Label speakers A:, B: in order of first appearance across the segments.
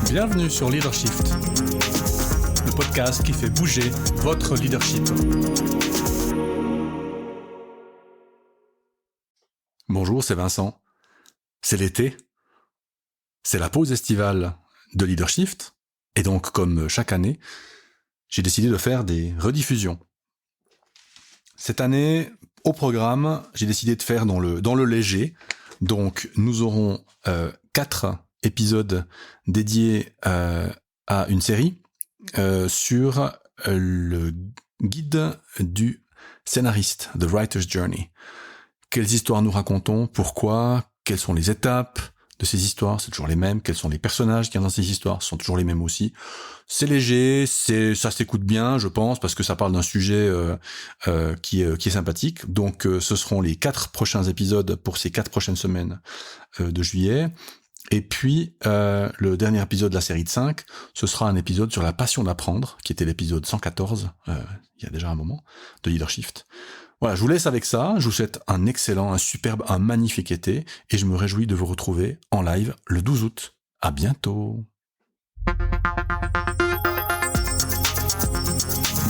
A: Bienvenue sur Leadershift, le podcast qui fait bouger votre leadership. Bonjour, c'est Vincent. C'est l'été. C'est la pause estivale de Leadershift. Et donc, comme chaque année, j'ai décidé de faire des rediffusions. Cette année, au programme, j'ai décidé de faire dans le léger. Donc, nous aurons 4 épisodes dédiés à une série sur le guide du scénariste, The Writer's Journey. Quelles histoires nous racontons, pourquoi, quelles sont les étapes de ces histoires, c'est toujours les mêmes, quels sont les personnages qui sont dans ces histoires, ce sont toujours les mêmes aussi. C'est léger, ça s'écoute bien, je pense, parce que ça parle d'un sujet qui est sympathique. Donc ce seront les 4 prochains épisodes pour ces 4 prochaines semaines de juillet. Et puis le dernier épisode de la série de 5, ce sera un épisode sur la passion d'apprendre, qui était l'épisode 114, il y a déjà un moment, de Leadershift. Voilà, je vous laisse avec ça, je vous souhaite un excellent, un superbe, un magnifique été, et je me réjouis de vous retrouver en live le 12 août. À bientôt.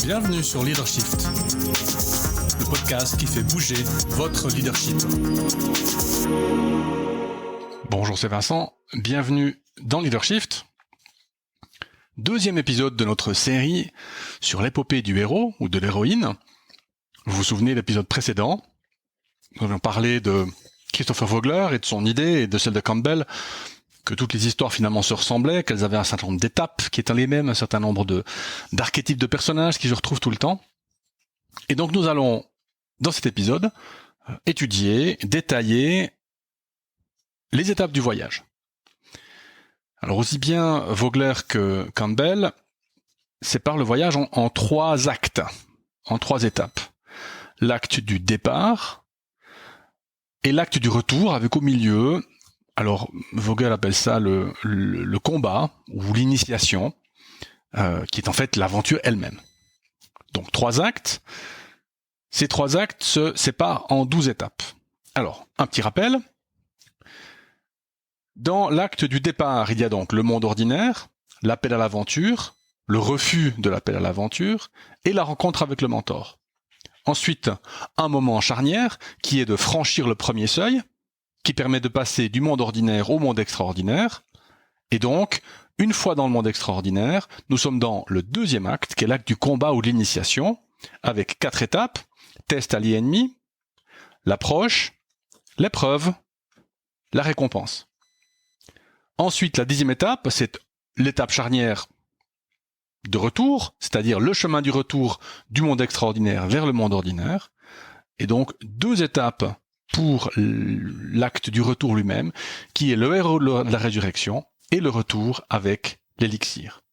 A: Bienvenue sur Leadershift, le podcast qui fait bouger votre leadership. Bonjour, c'est Vincent, bienvenue dans Leadershift. Deuxième épisode de notre série sur l'épopée du héros ou de l'héroïne. Vous vous souvenez de l'épisode précédent, nous avions parlé de Christopher Vogler et de son idée et de celle de Campbell, que toutes les histoires finalement se ressemblaient, qu'elles avaient un certain nombre d'étapes qui étaient les mêmes, un certain nombre d'archétypes de personnages qui se retrouvent tout le temps. Et donc nous allons, dans cet épisode, étudier, détailler les étapes du voyage. Alors aussi bien Vogler que Campbell séparent le voyage en 3 actes, en 3 étapes. L'acte du départ et l'acte du retour avec au milieu, alors Vogel appelle ça le combat ou l'initiation, qui est en fait l'aventure elle-même. Donc 3 actes. Ces 3 actes se séparent en 12 étapes. Alors, un petit rappel. Dans l'acte du départ, il y a donc le monde ordinaire, l'appel à l'aventure, le refus de l'appel à l'aventure et la rencontre avec le mentor. Ensuite, un moment charnière qui est de franchir le premier seuil, qui permet de passer du monde ordinaire au monde extraordinaire. Et donc, une fois dans le monde extraordinaire, nous sommes dans le 2e acte, qui est l'acte du combat ou de l'initiation, avec 4 étapes, test allié-ennemi, l'approche, l'épreuve, la récompense. Ensuite, la 10e étape, c'est l'étape charnière de retour, c'est-à-dire le chemin du retour du monde extraordinaire vers le monde ordinaire, et donc 2 étapes pour l'acte du retour lui-même, qui est le héros de la résurrection et le retour avec l'élixir.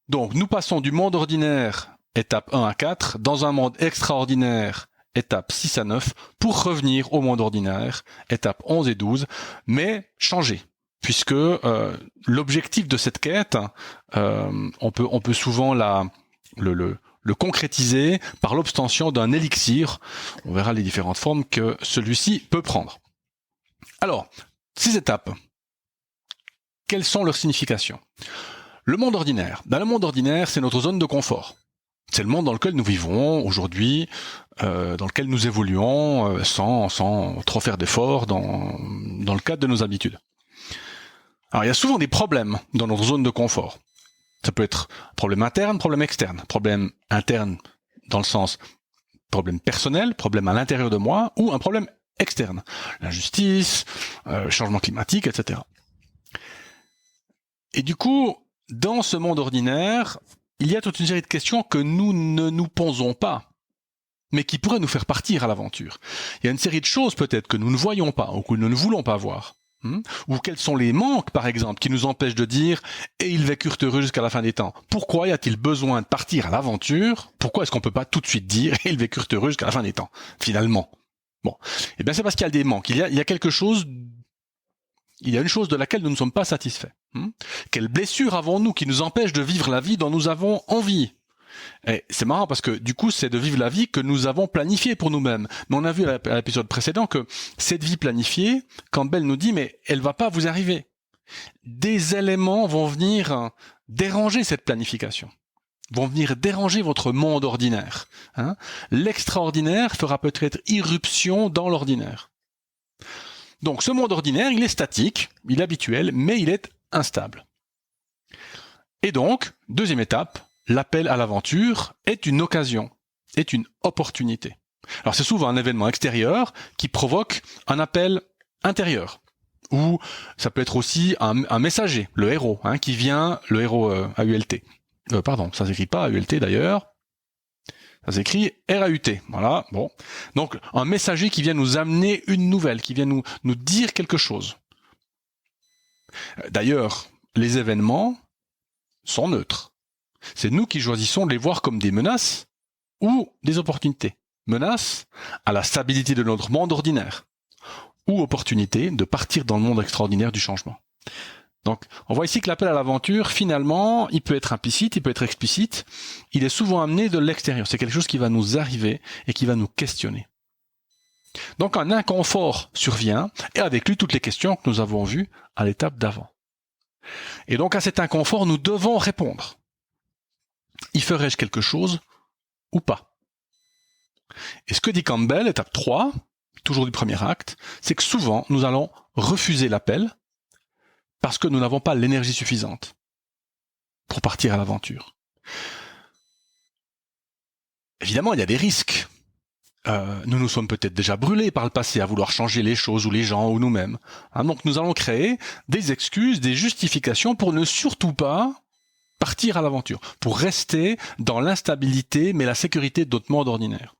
A: Donc nous passons du monde ordinaire, étape 1 à 4, dans un monde extraordinaire, étape 6 à 9, pour revenir au monde ordinaire, étape 11 et 12, mais changé. Puisque l'objectif de cette quête, on peut souvent le concrétiser par l'obtention d'un élixir. On verra les différentes formes que celui-ci peut prendre. Alors, ces étapes, quelles sont leurs significations ? Le monde ordinaire. Dans le monde ordinaire, c'est notre zone de confort. C'est le monde dans lequel nous vivons aujourd'hui, dans lequel nous évoluons sans trop faire d'efforts dans le cadre de nos habitudes. Alors, il y a souvent des problèmes dans notre zone de confort. Ça peut être problème interne, problème externe. Problème interne dans le sens problème personnel, problème à l'intérieur de moi, ou un problème externe. L'injustice, changement climatique, etc. Et du coup, dans ce monde ordinaire, il y a toute une série de questions que nous ne nous posons pas, mais qui pourraient nous faire partir à l'aventure. Il y a une série de choses peut-être que nous ne voyons pas, ou que nous ne voulons pas voir. Ou quels sont les manques, par exemple, qui nous empêchent de dire « et ils vécurent heureux jusqu'à la fin des temps ». Pourquoi y a-t-il besoin de partir à l'aventure ? Pourquoi est-ce qu'on peut pas tout de suite dire « et ils vécurent heureux jusqu'à la fin des temps » finalement ? Bon, eh bien c'est parce qu'il y a des manques. Il y a quelque chose, il y a une chose de laquelle nous ne sommes pas satisfaits. Quelle blessure avons-nous qui nous empêche de vivre la vie dont nous avons envie ? Et c'est marrant parce que du coup c'est de vivre la vie que nous avons planifiée pour nous-mêmes. Mais on a vu à l'épisode précédent que cette vie planifiée, Campbell nous dit mais elle va pas vous arriver. des éléments vont venir déranger cette planification, vont venir déranger votre monde ordinaire. L'extraordinaire fera peut-être irruption dans l'ordinaire. Donc ce monde ordinaire, il est statique, il est habituel, mais il est instable. Et donc, deuxième étape, l'appel à l'aventure est une occasion, est une opportunité. Alors c'est souvent un événement extérieur qui provoque un appel intérieur. Ou ça peut être aussi un messager, le héros, qui vient, le héros AULT. Pardon, ça s'écrit pas AULT d'ailleurs. Ça s'écrit RAUT. Voilà, bon. Donc un messager qui vient nous amener une nouvelle, qui vient nous dire quelque chose. D'ailleurs, les événements sont neutres. C'est nous qui choisissons de les voir comme des menaces ou des opportunités. Menace à la stabilité de notre monde ordinaire ou opportunité de partir dans le monde extraordinaire du changement. Donc, on voit ici que l'appel à l'aventure, finalement, il peut être implicite, il peut être explicite. Il est souvent amené de l'extérieur. C'est quelque chose qui va nous arriver et qui va nous questionner. Donc, un inconfort survient et avec lui toutes les questions que nous avons vues à l'étape d'avant. Et donc, à cet inconfort, nous devons répondre. Y ferais-je quelque chose ou pas? Et ce que dit Campbell, étape 3, toujours du premier acte, c'est que souvent, nous allons refuser l'appel parce que nous n'avons pas l'énergie suffisante pour partir à l'aventure. Évidemment, il y a des risques. Nous nous sommes peut-être déjà brûlés par le passé à vouloir changer les choses ou les gens ou nous-mêmes. Donc nous allons créer des excuses, des justifications pour ne surtout pas partir à l'aventure, pour rester dans l'instabilité mais la sécurité de notre monde ordinaire.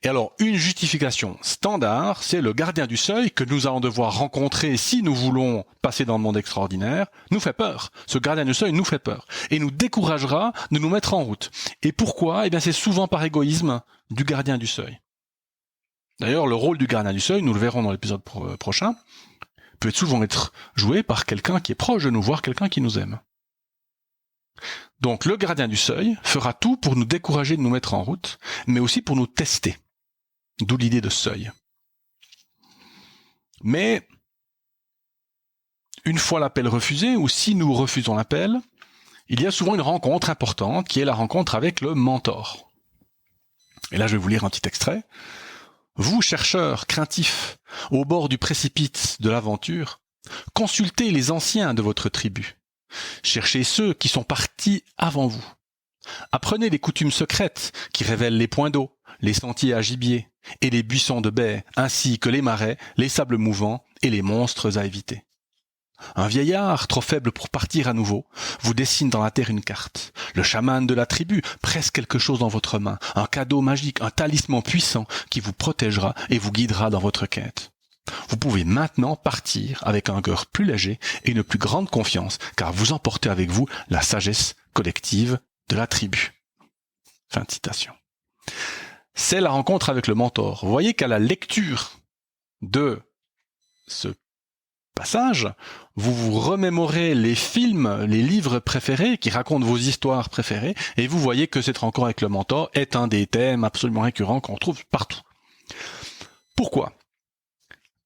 A: Et alors, une justification standard, c'est le gardien du seuil que nous allons devoir rencontrer si nous voulons passer dans le monde extraordinaire, nous fait peur. Ce gardien du seuil nous fait peur et nous découragera de nous mettre en route. Et pourquoi? Eh bien, c'est souvent par égoïsme du gardien du seuil. D'ailleurs, le rôle du gardien du seuil, nous le verrons dans l'épisode prochain, peut souvent être joué par quelqu'un qui est proche de nous, voire quelqu'un qui nous aime. Donc, le gardien du seuil fera tout pour nous décourager de nous mettre en route, mais aussi pour nous tester. D'où l'idée de seuil. Mais, une fois l'appel refusé, ou si nous refusons l'appel, il y a souvent une rencontre importante, qui est la rencontre avec le mentor. Et là, je vais vous lire un petit extrait. Vous, chercheurs craintifs, au bord du précipice de l'aventure, consultez les anciens de votre tribu. Cherchez ceux qui sont partis avant vous. Apprenez les coutumes secrètes qui révèlent les points d'eau, les sentiers à gibier et les buissons de baies, ainsi que les marais, les sables mouvants et les monstres à éviter. Un vieillard, trop faible pour partir à nouveau, vous dessine dans la terre une carte. Le chaman de la tribu presse quelque chose dans votre main, un cadeau magique, un talisman puissant qui vous protégera et vous guidera dans votre quête. Vous pouvez maintenant partir avec un cœur plus léger et une plus grande confiance, car vous emportez avec vous la sagesse collective de la tribu. Fin de citation. C'est la rencontre avec le mentor. Vous voyez qu'à la lecture de ce passage, vous vous remémorez les films, les livres préférés qui racontent vos histoires préférées, et vous voyez que cette rencontre avec le mentor est un des thèmes absolument récurrents qu'on trouve partout. Pourquoi?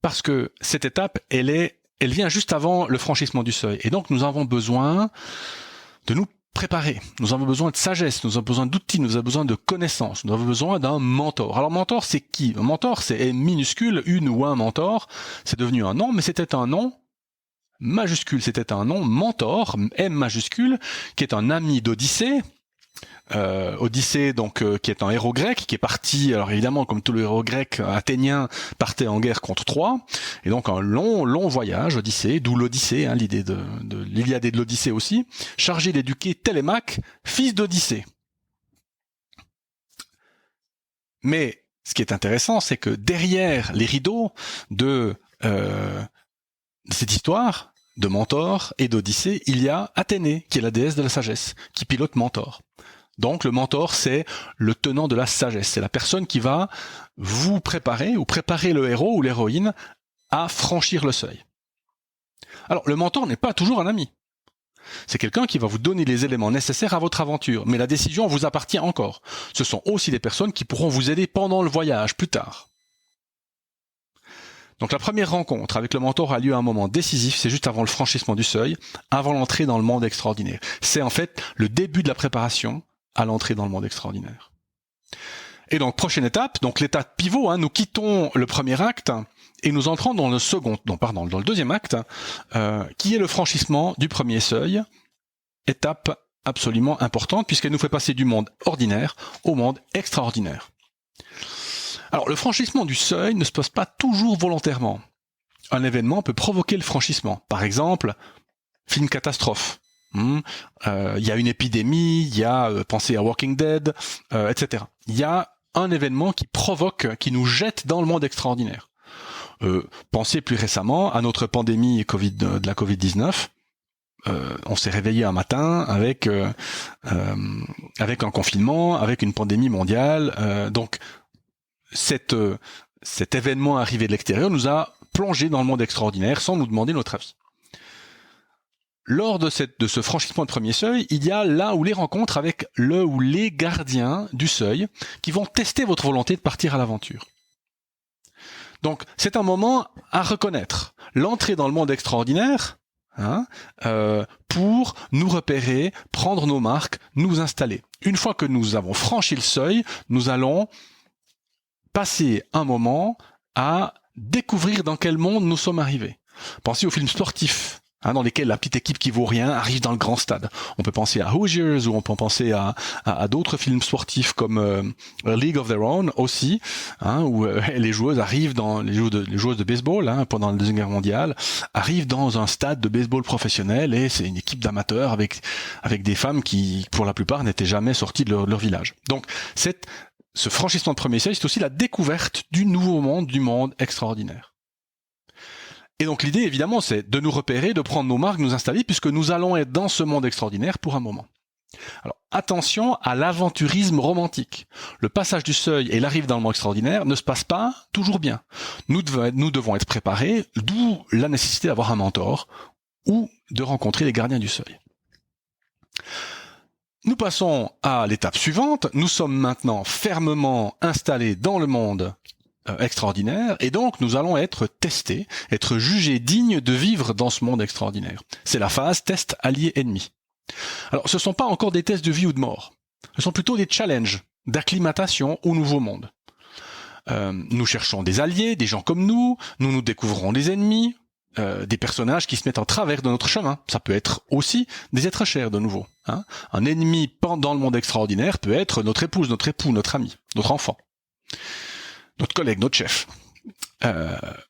A: Parce que cette étape, elle vient juste avant le franchissement du seuil. Et donc, nous avons besoin de nous préparer. Nous avons besoin de sagesse, nous avons besoin d'outils, nous avons besoin de connaissances, nous avons besoin d'un mentor. Alors, mentor, c'est qui? Un mentor, c'est M minuscule, une ou un mentor. C'est devenu un nom, mais c'était un nom majuscule. C'était un nom mentor, M majuscule, qui est un ami d'Odyssée. Odyssée, donc, qui est un héros grec, qui est parti, alors évidemment, comme tous les héros grecs athéniens, partait en guerre contre Troie, et donc un long voyage, Odyssée, d'où l'Odyssée, l'idée de l'Iliade et de l'Odyssée aussi, chargé d'éduquer Télémaque, fils d'Odyssée. Mais, ce qui est intéressant, c'est que derrière les rideaux de cette histoire, de Mentor et d'Odyssée, il y a Athénée, qui est la déesse de la sagesse, qui pilote Mentor. Donc le mentor, c'est le tenant de la sagesse. C'est la personne qui va vous préparer ou préparer le héros ou l'héroïne à franchir le seuil. Alors le mentor n'est pas toujours un ami. C'est quelqu'un qui va vous donner les éléments nécessaires à votre aventure, mais la décision vous appartient encore. Ce sont aussi des personnes qui pourront vous aider pendant le voyage, plus tard. Donc la première rencontre avec le mentor a lieu à un moment décisif, c'est juste avant le franchissement du seuil, avant l'entrée dans le monde extraordinaire. C'est en fait le début de la préparation à l'entrée dans le monde extraordinaire. Et donc prochaine étape, donc l'étape pivot, nous quittons le premier acte et nous entrons dans le deuxième acte, qui est le franchissement du premier seuil, étape absolument importante puisqu'elle nous fait passer du monde ordinaire au monde extraordinaire. Alors, le franchissement du seuil ne se passe pas toujours volontairement. Un événement peut provoquer le franchissement. Par exemple, film catastrophe. Il y a une épidémie, il y a, pensez à Walking Dead, etc. Il y a un événement qui provoque, qui nous jette dans le monde extraordinaire. Pensez plus récemment à notre pandémie de la Covid-19. On s'est réveillé un matin avec un confinement, avec une pandémie mondiale. Donc, cet événement arrivé de l'extérieur nous a plongé dans le monde extraordinaire sans nous demander notre avis. Lors de ce franchissement de premier seuil, il y a là où les rencontres avec le ou les gardiens du seuil qui vont tester votre volonté de partir à l'aventure. Donc, c'est un moment à reconnaître. L'entrée dans le monde extraordinaire, pour nous repérer, prendre nos marques, nous installer. Une fois que nous avons franchi le seuil, nous allons passer un moment à découvrir dans quel monde nous sommes arrivés. Pensez aux films sportifs, dans lesquels la petite équipe qui vaut rien arrive dans le grand stade. On peut penser à Hoosiers ou on peut penser à d'autres films sportifs comme A League of Their Own aussi, où les joueuses arrivent les joueuses de baseball pendant la Deuxième Guerre mondiale arrivent dans un stade de baseball professionnel et c'est une équipe d'amateurs avec des femmes qui, pour la plupart, n'étaient jamais sorties de leur village. Donc ce franchissement de premier seuil, c'est aussi la découverte du nouveau monde, du monde extraordinaire. Et donc l'idée, évidemment, c'est de nous repérer, de prendre nos marques, nous installer, puisque nous allons être dans ce monde extraordinaire pour un moment. Alors, attention à l'aventurisme romantique. Le passage du seuil et l'arrivée dans le monde extraordinaire ne se passe pas toujours bien. Nous devons être préparés, d'où la nécessité d'avoir un mentor ou de rencontrer les gardiens du seuil. Nous passons à l'étape suivante. Nous sommes maintenant fermement installés dans le monde extraordinaire et donc nous allons être testés, être jugés dignes de vivre dans ce monde extraordinaire. C'est la phase test allié-ennemi. Alors ce ne sont pas encore des tests de vie ou de mort. Ce sont plutôt des challenges d'acclimatation au nouveau monde. Nous cherchons des alliés, des gens comme nous découvrons des ennemis, des personnages qui se mettent en travers de notre chemin. Ça peut être aussi des êtres chers de nouveau. Un ennemi dans le monde extraordinaire peut être notre épouse, notre époux, notre ami, notre enfant, notre collègue, notre chef.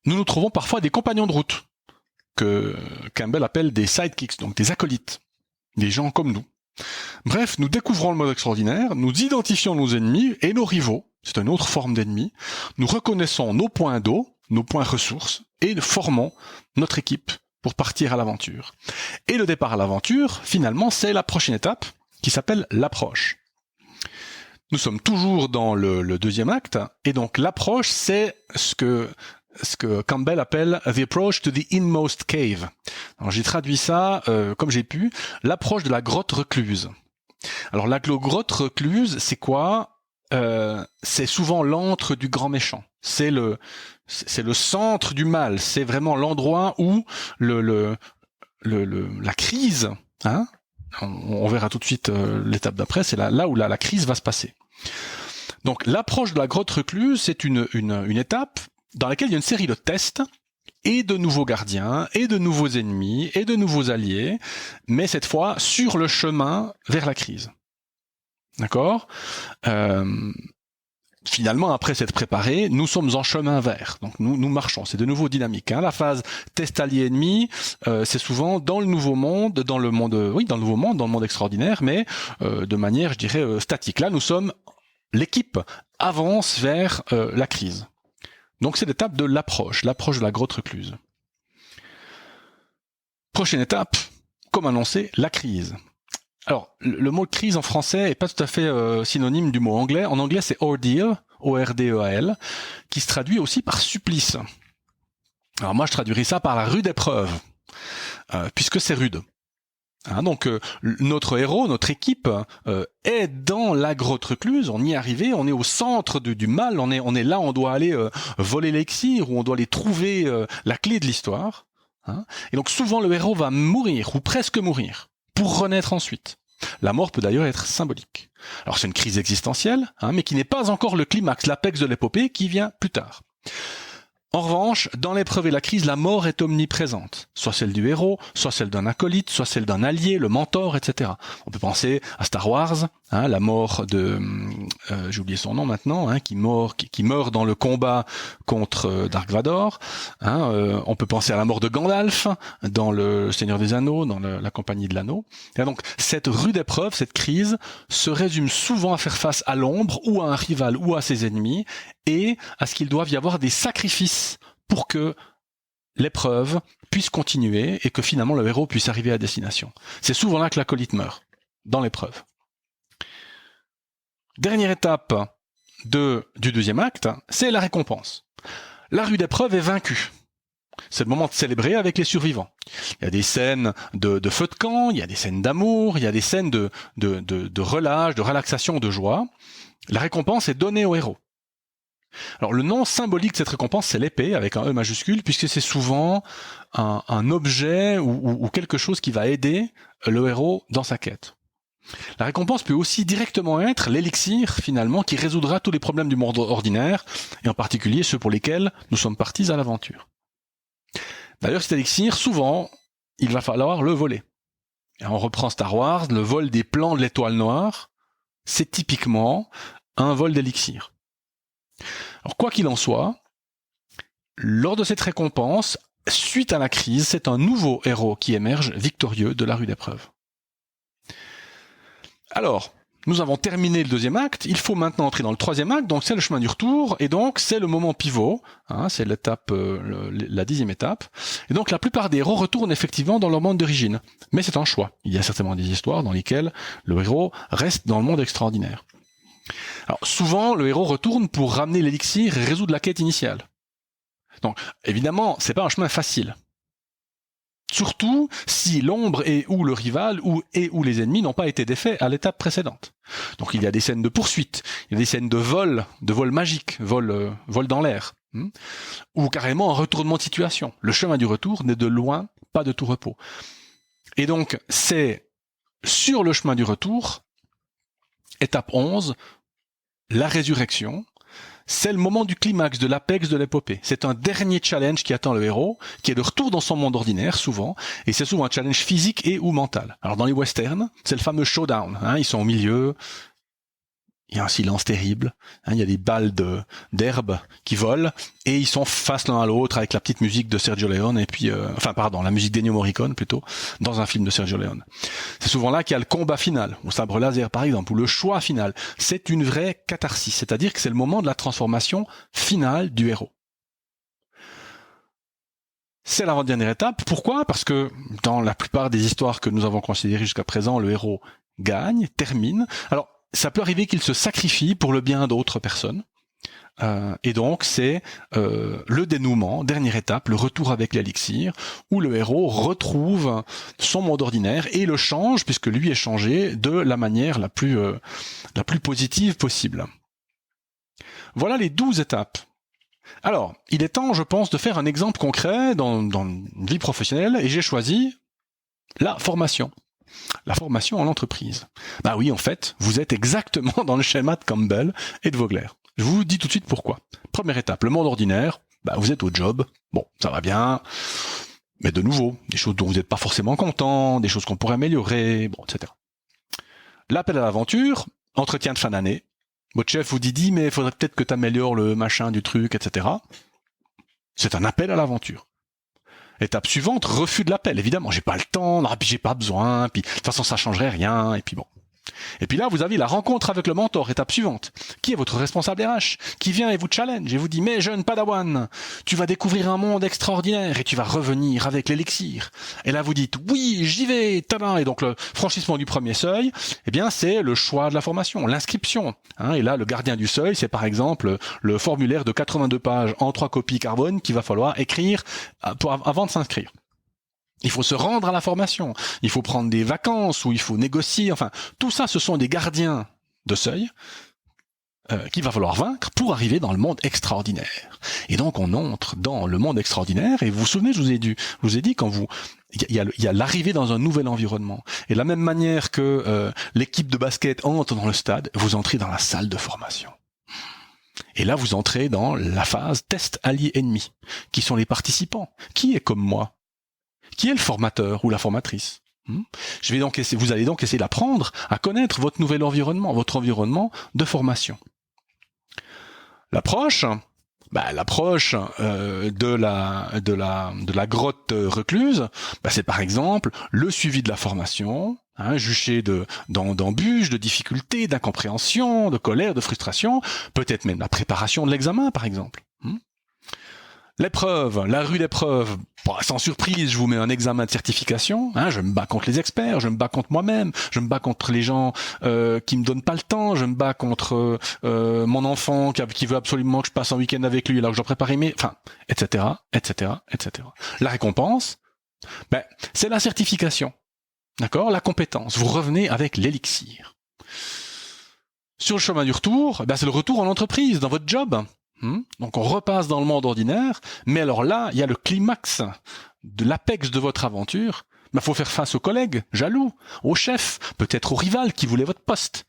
A: Nous trouvons parfois des compagnons de route, que Campbell appelle des sidekicks, donc des acolytes, des gens comme nous. Bref, nous découvrons le monde extraordinaire, nous identifions nos ennemis et nos rivaux, c'est une autre forme d'ennemi, nous reconnaissons nos points d'eau, nos points ressources, et formons notre équipe pour partir à l'aventure. Et le départ à l'aventure, finalement, c'est la prochaine étape, qui s'appelle l'approche. Nous sommes toujours dans le deuxième acte, et donc l'approche, c'est ce que Campbell appelle « the approach to the inmost cave ». Alors j'ai traduit ça, comme j'ai pu, l'approche de la grotte recluse. Alors la grotte recluse, c'est quoi ? C'est souvent l'antre du grand méchant. C'est le centre du mal. C'est vraiment l'endroit où la crise, on verra tout de suite l'étape d'après, c'est là où la crise va se passer. Donc l'approche de la grotte recluse, c'est une étape dans laquelle il y a une série de tests et de nouveaux gardiens, et de nouveaux ennemis, et de nouveaux alliés, mais cette fois sur le chemin vers la crise. D'accord ? Finalement, après s'être préparé, nous sommes en chemin vers. Donc nous marchons, c'est de nouveau dynamique. La phase test allié ennemi, c'est souvent dans le nouveau monde, dans le monde extraordinaire, mais de manière, je dirais, statique. Là, l'équipe avance vers la crise. Donc c'est l'étape de l'approche de la grotte recluse. Prochaine étape, comme annoncé, la crise. Alors, le mot crise en français est pas tout à fait synonyme du mot anglais. En anglais, c'est ordeal, O-R-D-E-A-L, qui se traduit aussi par supplice. Alors moi, je traduirais ça par la rude épreuve, puisque c'est rude. Donc notre héros, notre équipe est dans la grotte recluse, on y est arrivé, on est au centre du mal, on est là, on doit aller voler l'élixir, ou on doit aller trouver la clé de l'histoire. Et donc souvent le héros va mourir, ou presque mourir, pour renaître ensuite. La mort peut d'ailleurs être symbolique. Alors c'est une crise existentielle, mais qui n'est pas encore le climax, l'apex de l'épopée, qui vient plus tard. En revanche, dans l'épreuve et la crise, la mort est omniprésente. Soit celle du héros, soit celle d'un acolyte, soit celle d'un allié, le mentor, etc. On peut penser à Star Wars, la mort de... j'ai oublié son nom maintenant, qui meurt dans le combat contre Dark Vador. On peut penser à la mort de Gandalf dans le Seigneur des Anneaux, dans la Compagnie de l'Anneau. Et donc, cette rude épreuve, cette crise, se résume souvent à faire face à l'ombre, ou à un rival, ou à ses ennemis, et à ce qu'il doive y avoir des sacrifices pour que l'épreuve puisse continuer et que finalement le héros puisse arriver à destination. C'est souvent là que l'acolyte meurt, dans l'épreuve. Dernière étape du deuxième acte, c'est la récompense. La rude épreuve est vaincue. C'est le moment de célébrer avec les survivants. Il y a des scènes de feu de camp, il y a des scènes d'amour, il y a des scènes de relâche, de relaxation, de joie. La récompense est donnée au héros. Alors le nom symbolique de cette récompense, c'est l'épée avec un E majuscule, puisque c'est souvent un objet ou quelque chose qui va aider le héros dans sa quête. La récompense peut aussi directement être l'élixir, finalement, qui résoudra tous les problèmes du monde ordinaire, et en particulier ceux pour lesquels nous sommes partis à l'aventure. D'ailleurs, cet élixir, souvent, il va falloir le voler. Et on reprend Star Wars, le vol des plans de l'étoile noire, c'est typiquement un vol d'élixir. Alors, quoi qu'il en soit, lors de cette récompense, suite à la crise, c'est un nouveau héros qui émerge victorieux de la rude épreuve. Alors, nous avons terminé le deuxième acte, il faut maintenant entrer dans le troisième acte, donc c'est le chemin du retour, et donc c'est le moment pivot, c'est l'étape, la 10e étape. Et donc la plupart des héros retournent effectivement dans leur monde d'origine, mais c'est un choix. Il y a certainement des histoires dans lesquelles le héros reste dans le monde extraordinaire. Alors souvent, le héros retourne pour ramener l'élixir et résoudre la quête initiale. Donc évidemment, c'est pas un chemin facile. Surtout si l'ombre et ou le rival ou les ennemis n'ont pas été défaits à l'étape précédente. Donc il y a des scènes de poursuite, il y a des scènes de vol magique, vol dans l'air, ou carrément un retournement de situation. Le chemin du retour n'est de loin pas de tout repos. Et donc c'est sur le chemin du retour, étape 11, la résurrection. C'est le moment du climax, de l'apex de l'épopée. C'est un dernier challenge qui attend le héros, qui est de retour dans son monde ordinaire, souvent, et c'est souvent un challenge physique et ou mental. Alors dans les westerns, c'est le fameux showdown, ils sont au milieu, il y a un silence terrible, il y a des balles d'herbe qui volent, et ils sont face l'un à l'autre avec la petite musique de Sergio Leone, et puis, la musique d'Ennio Morricone plutôt, dans un film de Sergio Leone. C'est souvent là qu'il y a le combat final, au sabre laser par exemple, ou le choix final. C'est une vraie catharsis, c'est-à-dire que c'est le moment de la transformation finale du héros. C'est l'avant-dernière étape. Pourquoi ? Parce que dans la plupart des histoires que nous avons considérées jusqu'à présent, le héros gagne, termine. Alors, ça peut arriver qu'il se sacrifie pour le bien d'autres personnes. Et donc, c'est le dénouement, dernière étape, le retour avec l'élixir, où le héros retrouve son monde ordinaire et le change, puisque lui est changé, de la manière la plus positive possible. Voilà les 12 étapes. Alors, il est temps, je pense, de faire un exemple concret dans une vie professionnelle, et j'ai choisi la formation. La formation en entreprise. Bah oui, en fait, vous êtes exactement dans le schéma de Campbell et de Vogler. Je vous dis tout de suite pourquoi. Première étape, le monde ordinaire, vous êtes au job, bon, ça va bien, mais de nouveau, des choses dont vous n'êtes pas forcément content, des choses qu'on pourrait améliorer, bon, etc. L'appel à l'aventure, entretien de fin d'année. Votre chef vous dit, mais il faudrait peut-être que tu améliores le machin du truc, etc. C'est un appel à l'aventure. Étape suivante, refus de l'appel. Évidemment, j'ai pas le temps, puis j'ai pas besoin, puis de toute façon ça changerait rien, et puis bon. Et puis là, vous avez la rencontre avec le mentor, étape suivante. Qui est votre responsable RH ? Qui vient et vous challenge et vous dit « Mais jeune Padawan, tu vas découvrir un monde extraordinaire et tu vas revenir avec l'élixir. » Et là, vous dites « Oui, j'y vais, tada !» Et donc, le franchissement du premier seuil, c'est le choix de la formation, l'inscription. Et là, le gardien du seuil, c'est par exemple le formulaire de 82 pages en 3 copies carbone qu'il va falloir écrire avant de s'inscrire. Il faut se rendre à la formation, il faut prendre des vacances ou il faut négocier, enfin, tout ça, ce sont des gardiens de seuil qu'il va falloir vaincre pour arriver dans le monde extraordinaire. Et donc on entre dans le monde extraordinaire, et vous vous souvenez, je vous ai dit quand il y a l'arrivée dans un nouvel environnement. Et de la même manière que l'équipe de basket entre dans le stade, vous entrez dans la salle de formation. Et là, vous entrez dans la phase test allié-ennemi. Qui sont les participants? Qui est comme moi? Qui est le formateur ou la formatrice? Vous allez donc essayer d'apprendre à connaître votre nouvel environnement, votre environnement de formation. L'approche de la grotte recluse, c'est par exemple le suivi de la formation, juché d'embûches, de difficultés, d'incompréhension, de colère, de frustration, peut-être même la préparation de l'examen par exemple. L'épreuve, la rue d'épreuve, sans surprise, je vous mets un examen de certification, je me bats contre les experts, je me bats contre moi-même, je me bats contre les gens qui me donnent pas le temps, je me bats contre mon enfant qui veut absolument que je passe un week-end avec lui alors que je dois préparer etc., etc., etc. La récompense, c'est la certification, d'accord, la compétence. Vous revenez avec l'élixir. Sur le chemin du retour, c'est le retour en entreprise, dans votre job. Donc on repasse dans le monde ordinaire, mais alors là, il y a le climax de l'apex de votre aventure. Faut faire face aux collègues jaloux, au chef, peut-être au rival qui voulait votre poste.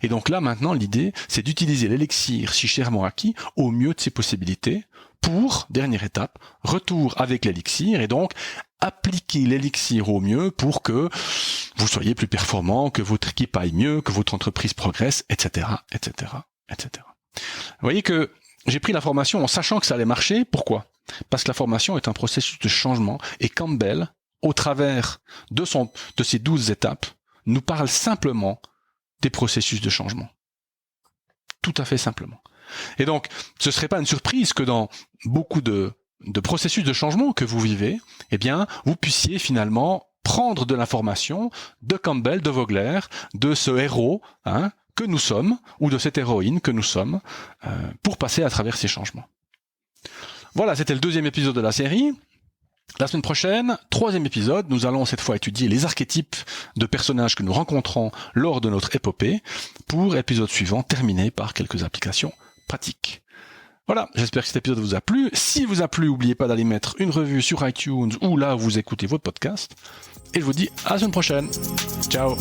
A: Et donc là, maintenant, l'idée, c'est d'utiliser l'élixir si chèrement acquis au mieux de ses possibilités pour, dernière étape, retour avec l'élixir, et donc appliquer l'élixir au mieux pour que vous soyez plus performant, que votre équipe aille mieux, que votre entreprise progresse, etc., etc., etc. Vous voyez que j'ai pris la formation en sachant que ça allait marcher. Pourquoi? Parce que la formation est un processus de changement, et Campbell, au travers de ses 12 étapes, nous parle simplement des processus de changement. Tout à fait simplement. Et donc, ce serait pas une surprise que dans beaucoup de processus de changement que vous vivez, vous puissiez finalement prendre de l'information de Campbell, de Vogler, de ce héros, que nous sommes, ou de cette héroïne que nous sommes, pour passer à travers ces changements. Voilà, c'était le 2e épisode de la série. La semaine prochaine, 3e épisode, nous allons cette fois étudier les archétypes de personnages que nous rencontrons lors de notre épopée, pour épisode suivant terminé par quelques applications pratiques. Voilà, j'espère que cet épisode vous a plu. S'il vous a plu, n'oubliez pas d'aller mettre une revue sur iTunes ou là où vous écoutez votre podcast. Et je vous dis à la semaine prochaine. Ciao.